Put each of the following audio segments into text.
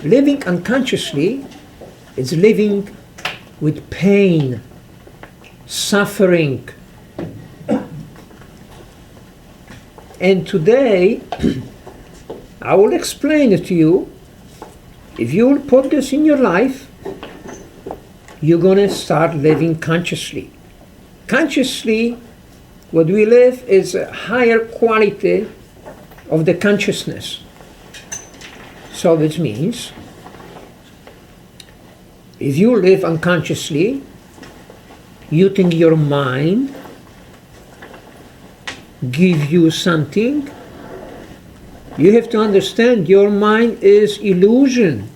Living unconsciously is living with pain, suffering. And today, I will explain it to you. If you will put this in your life, you're going to start living consciously. Consciously, what we live is a higher quality of the consciousness. So this means, if you live unconsciously, you think your mind give you something. You have to understand your mind is illusion.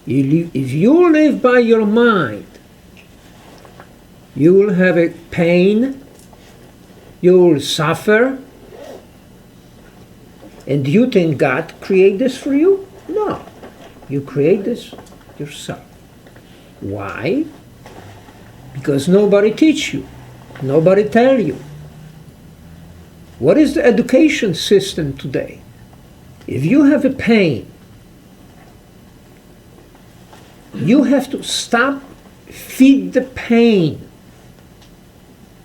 If you live by your mind, you will have a pain, you will suffer, and you think God created this for you? No, you create this yourself. Why? Because nobody teach you, nobody tell you. What is the education system today? If you have a pain, you have to stop, feed the pain.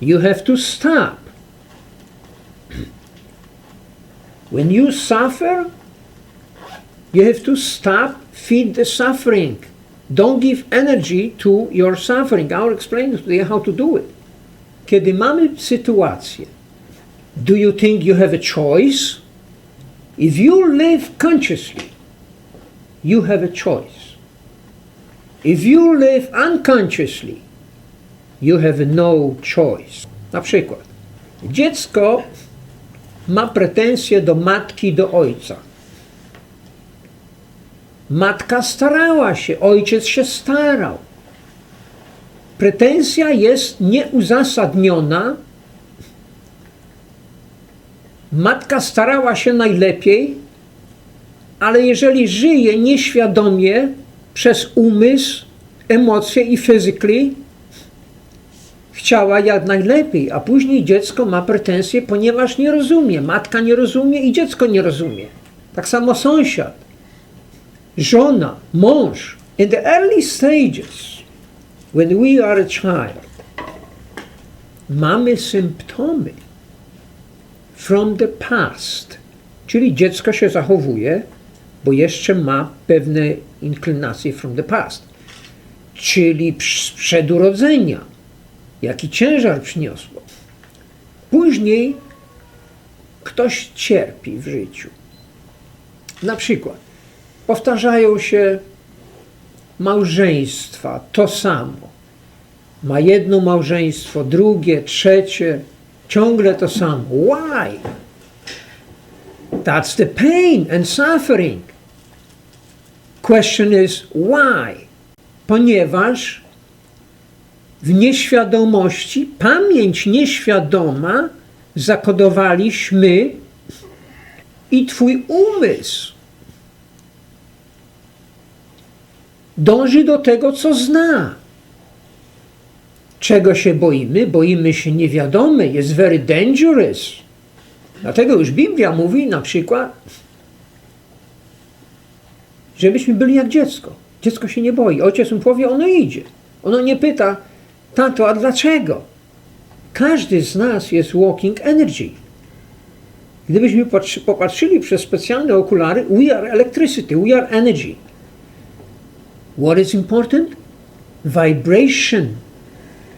You have to stop. When you suffer, you have to stop, feed the suffering. Don't give energy to your suffering. I'll explain today how to do it. Kiedy mamy sytuację, do you think you have a choice? If you live consciously, you have a choice. If you live unconsciously, you have no choice. Na przykład, dziecko ma pretensje do matki, do ojca. Matka starała się, ojciec się starał. Pretensja jest nieuzasadniona. Matka starała się najlepiej, ale jeżeli żyje nieświadomie przez umysł, emocje i physically, chciała jak najlepiej, a później dziecko ma pretensje, ponieważ nie rozumie. Matka nie rozumie i dziecko nie rozumie. Tak samo sąsiad, żona, mąż. In the early stages, when we are a child, mamy symptomy from the past. Czyli dziecko się zachowuje, bo jeszcze ma pewne inclinacje from the past. Czyli sprzed urodzenia. Jaki ciężar przyniosło. Później ktoś cierpi w życiu. Na przykład powtarzają się małżeństwa, to samo. Ma jedno małżeństwo, drugie, trzecie, ciągle to samo. Why? That's the pain and suffering. Question is why? Ponieważ w nieświadomości, pamięć nieświadoma zakodowaliśmy i twój umysł dąży do tego, co zna. Czego się boimy? Boimy się niewiadome, jest very dangerous. Dlatego już Biblia mówi na przykład, żebyśmy byli jak dziecko. Dziecko się nie boi. Ojciec mu powie, ono idzie. Ono nie pyta, tato, a dlaczego? Każdy z nas jest walking energy. Gdybyśmy popatrzyli przez specjalne okulary, we are electricity, we are energy. What is important? Vibration.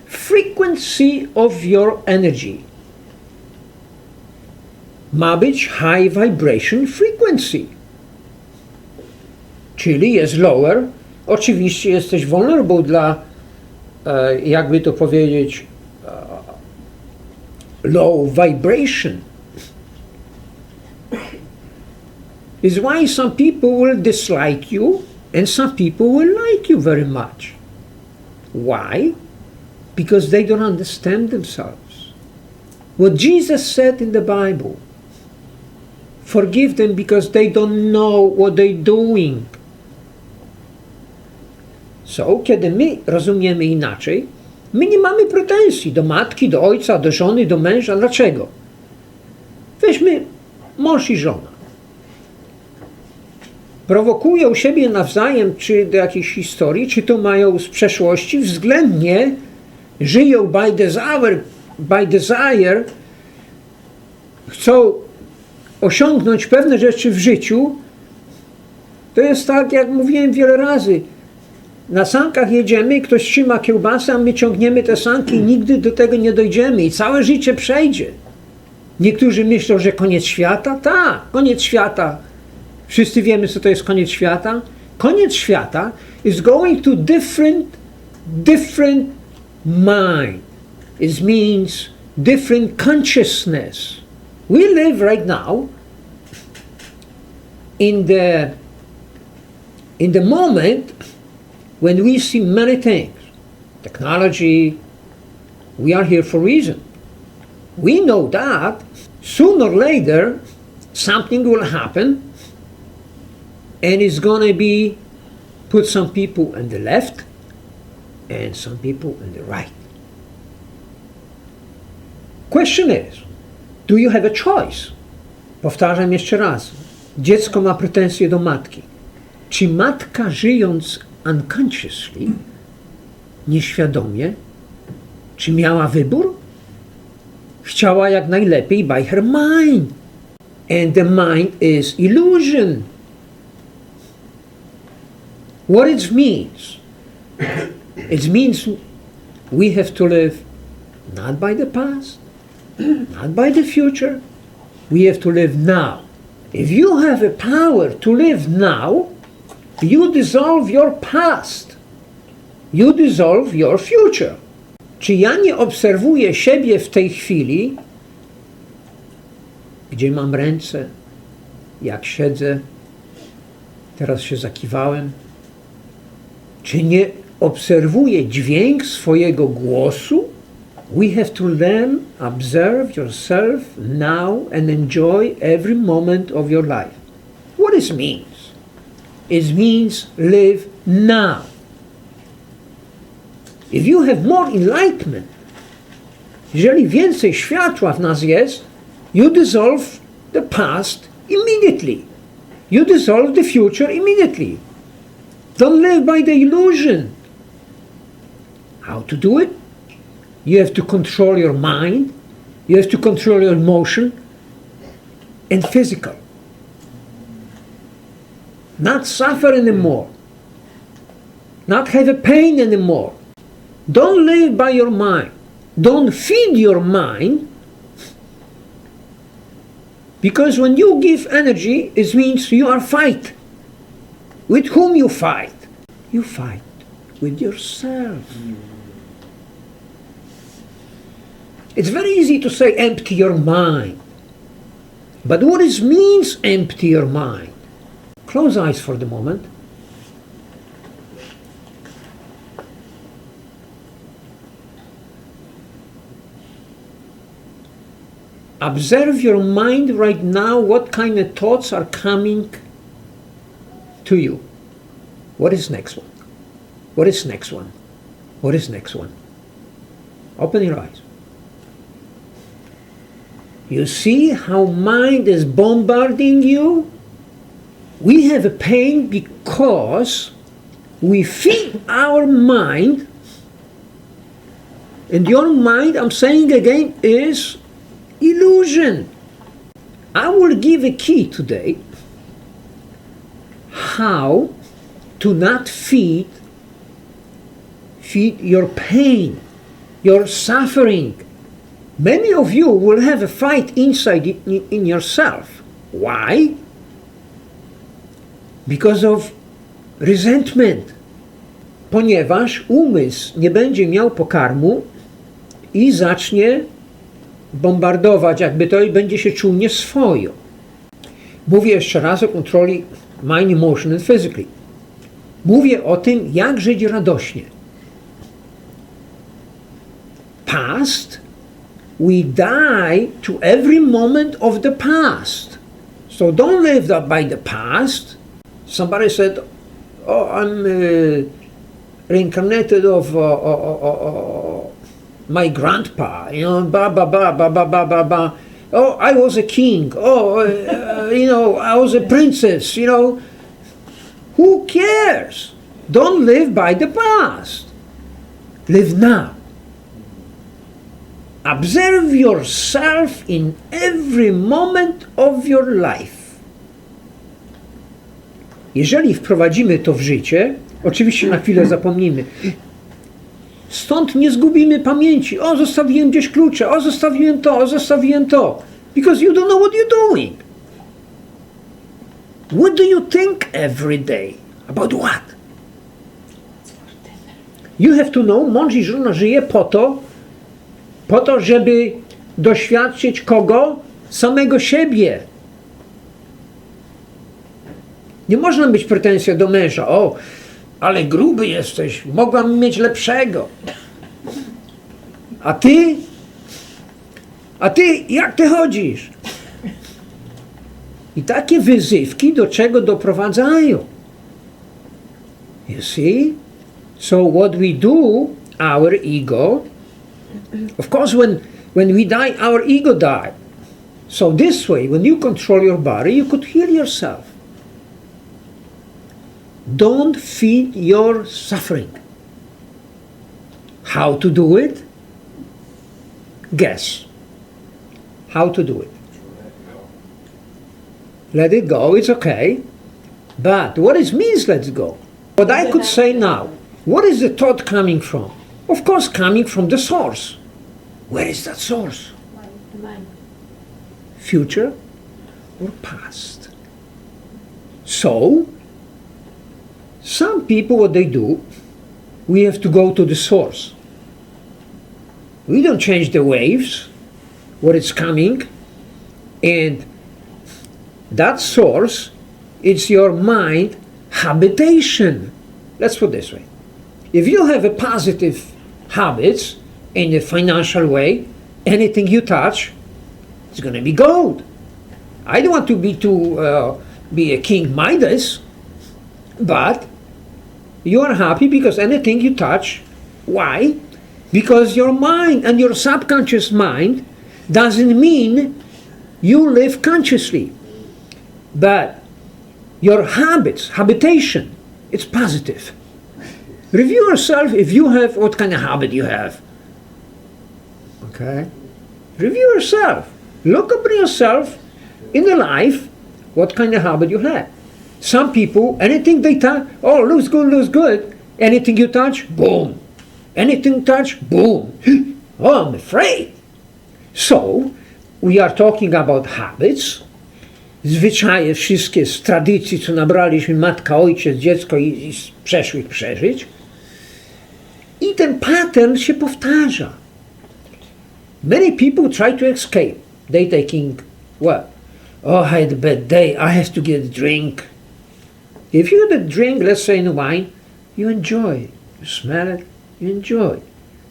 Frequency of your energy. Ma być high vibration frequency. Czyli jest lower. Oczywiście jesteś vulnerable dla, jakby to powiedzieć, low vibration. Is why some people will dislike you and some people will like you very much. Why? Because they don't understand themselves. What Jesus said in the Bible, forgive them because they don't know what they're doing. So, kiedy my rozumiemy inaczej, my nie mamy pretensji do matki, do ojca, do żony, do męża. Dlaczego? Weźmy mąż i żona. prowokują siebie nawzajem, czy do jakiejś historii, czy to mają z przeszłości, względnie żyją by desire, chcą osiągnąć pewne rzeczy w życiu. To jest tak, jak mówiłem wiele razy. Na sankach jedziemy, ktoś trzyma kiełbasę, a my ciągniemy te sanki i nigdy do tego nie dojdziemy i całe życie przejdzie. Niektórzy myślą, że koniec świata? Tak, koniec świata. Wszyscy wiemy, co to jest koniec świata. Koniec świata is going to different mind. It means different consciousness. We live right now in the moment when we see many things. Technology, we are here for a reason. We know that sooner or later something will happen and it's going to be put some people on the left and some people on the right. Question is, do you have a choice? Powtarzam jeszcze raz. Dziecko ma pretensje do matki. Czy matka, żyjąc unconsciously, nieświadomie, czy miała wybór? Chciała jak najlepiej by her mind. And the mind is illusion. What it means? It means we have to live not by the past, not by the future. We have to live now. If you have a power to live now, you dissolve your past. You dissolve your future. Czy ja nie obserwuję siebie w tej chwili, gdzie mam ręce, jak siedzę, teraz się zakiwałem? Czy nie obserwuję dźwięk swojego głosu? We have to learn, observe yourself now and enjoy every moment of your life. What it means? It means live now. If you have more enlightenment, jeżeli więcej światła w nas jest, you dissolve the past immediately. You dissolve the future immediately. Don't live by the illusion. How to do it? You have to control your mind, you have to control your emotion and physical. Not suffer anymore. Not have a pain anymore. Don't live by your mind. Don't feed your mind. Because when you give energy, it means you are fight. With whom you fight? You fight with yourself. It's very easy to say empty your mind. But what it means empty your mind? Close eyes for the moment. Observe your mind right now, what kind of thoughts are coming to you. What is next one? What is next one? What is next one? Open your eyes. You see how mind is bombarding you? We have a pain because we feed our mind, and your mind, I'm saying again, is illusion. I will give a key today how to not feed your pain, your suffering. Many of you will have a fight inside in yourself. Why? Because of resentment. Ponieważ umysł nie będzie miał pokarmu i zacznie bombardować jakby to i będzie się czuł nieswojo. Mówię jeszcze raz o kontroli mind, emotion and physically. Mówię o tym, jak żyć radośnie. Past, we die to every moment of the past. So don't live by the past. Somebody said, oh, I'm reincarnated of my grandpa, you know, ba ba ba ba ba ba ba ba. Oh, I was a king. Oh, you know, I was a princess, you know. Who cares? Don't live by the past. Live now. Observe yourself in every moment of your life. Jeżeli wprowadzimy to w życie, oczywiście na chwilę zapomnimy. Stąd nie zgubimy pamięci. O, zostawiłem gdzieś klucze. O, zostawiłem to. O, zostawiłem to. Because you don't know what you're doing. What do you think every day? About what? You have to know, mąż i żona żyje po to, żeby doświadczyć kogo? Samego siebie. Nie można mieć pretensji do męża. O, ale gruby jesteś, mogłam mieć lepszego. A ty, jak ty chodzisz? I takie wyzywki do czego doprowadzają? You see? So what we do, our ego, of course when we die, our ego died. So this way, when you control your body, you could heal yourself. Don't feed your suffering. How to do it? Guess. How to do it? Let it go, it's okay. But what it means, let it go. What I could say now, what is the thought coming from? Of course, coming from the source. Where is that source? Future or past? So, some people, what they do, we have to go to the source. We don't change the waves, what is coming, and that source, it's your mind habitation. Let's put it this way. If you have a positive habits in a financial way, anything you touch, it's going to be gold. I don't want to be a King Midas, but you are happy because anything you touch. Why? Because your mind and your subconscious mind doesn't mean you live consciously. But your habits, habitation, it's positive. Review yourself if you have, what kind of habit you have. Okay? Review yourself. Look up at yourself in the life, what kind of habit you have. Some people, anything they touch, oh, looks good. Anything you touch, boom. Anything touch, boom. Oh, I'm afraid. So, we are talking about habits, zwyczaje wszystkie z tradycji, co nabraliśmy matka, ojciec, dziecko i z przeszłych przeżyć. I ten pattern się powtarza. Many people try to escape. They taking what? Oh, I had a bad day, I have to get a drink. If you get a drink, let's say in wine, you enjoy. You smell it, you enjoy.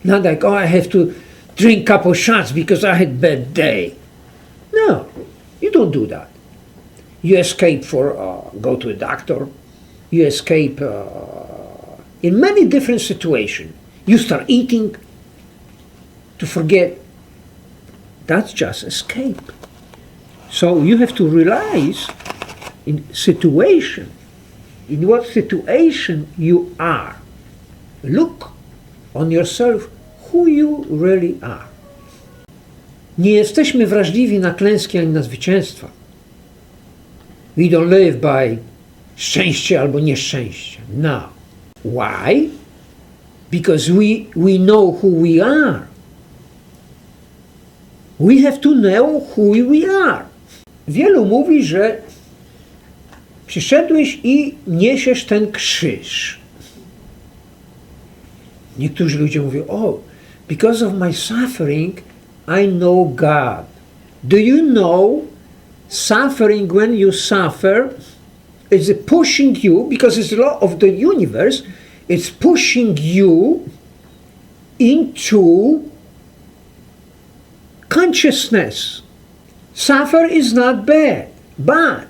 Not like, oh, I have to drink a couple shots because I had a bad day. No, you don't do that. You escape for, go to a doctor. You escape in many different situations. You start eating to forget. That's just escape. So you have to realize in what situation you are. Look on yourself who you really are. Nie jesteśmy wrażliwi na klęski ani na zwycięstwa. We don't live by szczęście albo nieszczęście. No. Why? Because we know who we are. We have to know who we are. Wielu mówi, że przyszedłeś i niesiesz ten krzyż. Niektórzy ludzie mówią, oh, because of my suffering, I know God. Do you know suffering, when you suffer, is pushing you, because it's the law of the universe, it's pushing you into consciousness. Suffer is not bad, but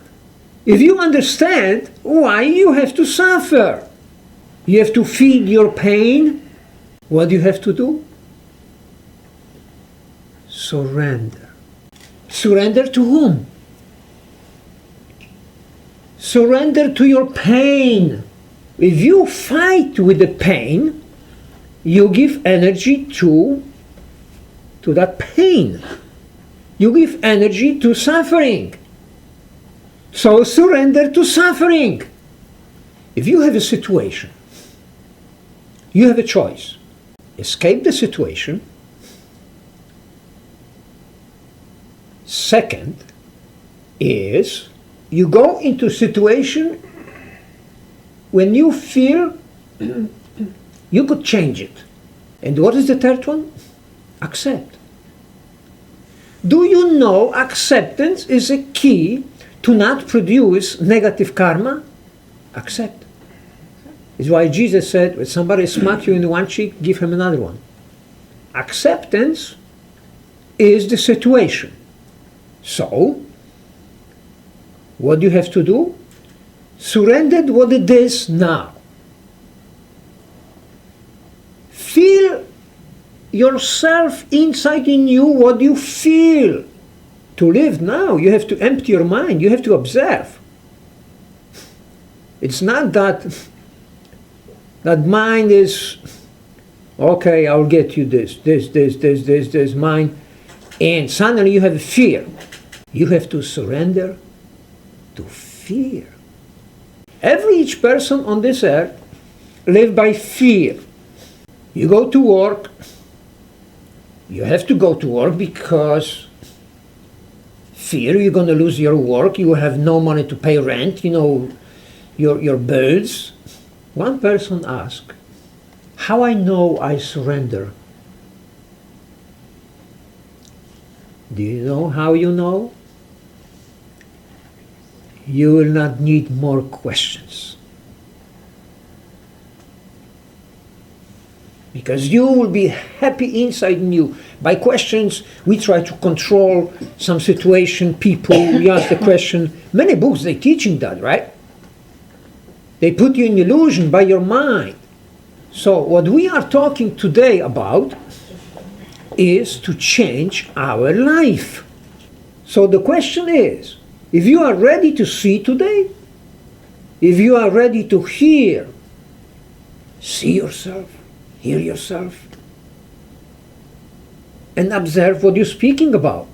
if you understand why you have to suffer, you have to feed your pain, what do you have to do? Surrender. Surrender to whom? Surrender to your pain. If you fight with the pain, you give energy to that pain. You give energy to suffering. So surrender to suffering. If you have a situation, you have a choice. Escape the situation. Second is you go into a situation when you feel you could change it. And what is the third one? Accept. Do you know acceptance is a key to not produce negative karma? Accept. It's why Jesus said, when somebody smacks you in one cheek, give him another one. Acceptance is the situation. So, what do you have to do? Surrender what it is now. Feel yourself inside in you what you feel. To live now, you have to empty your mind. You have to observe. It's not that mind is, okay, I'll get you this, mind. And suddenly you have fear. You have to surrender to fear. Each person on this earth lives by fear. You go to work. You have to go to work because fear you're going to lose your work. You have no money to pay rent, your bills. One person asked, how I know I surrender? Do you know how you know? You will not need more questions. Because you will be happy inside in you. By questions, we try to control some situation, people. We ask the question. Many books, they're teaching that, right? They put you in illusion by your mind. So what we are talking today about is to change our life. So the question is, if you are ready to see today, if you are ready to hear, see yourself, hear yourself, and observe what you're speaking about.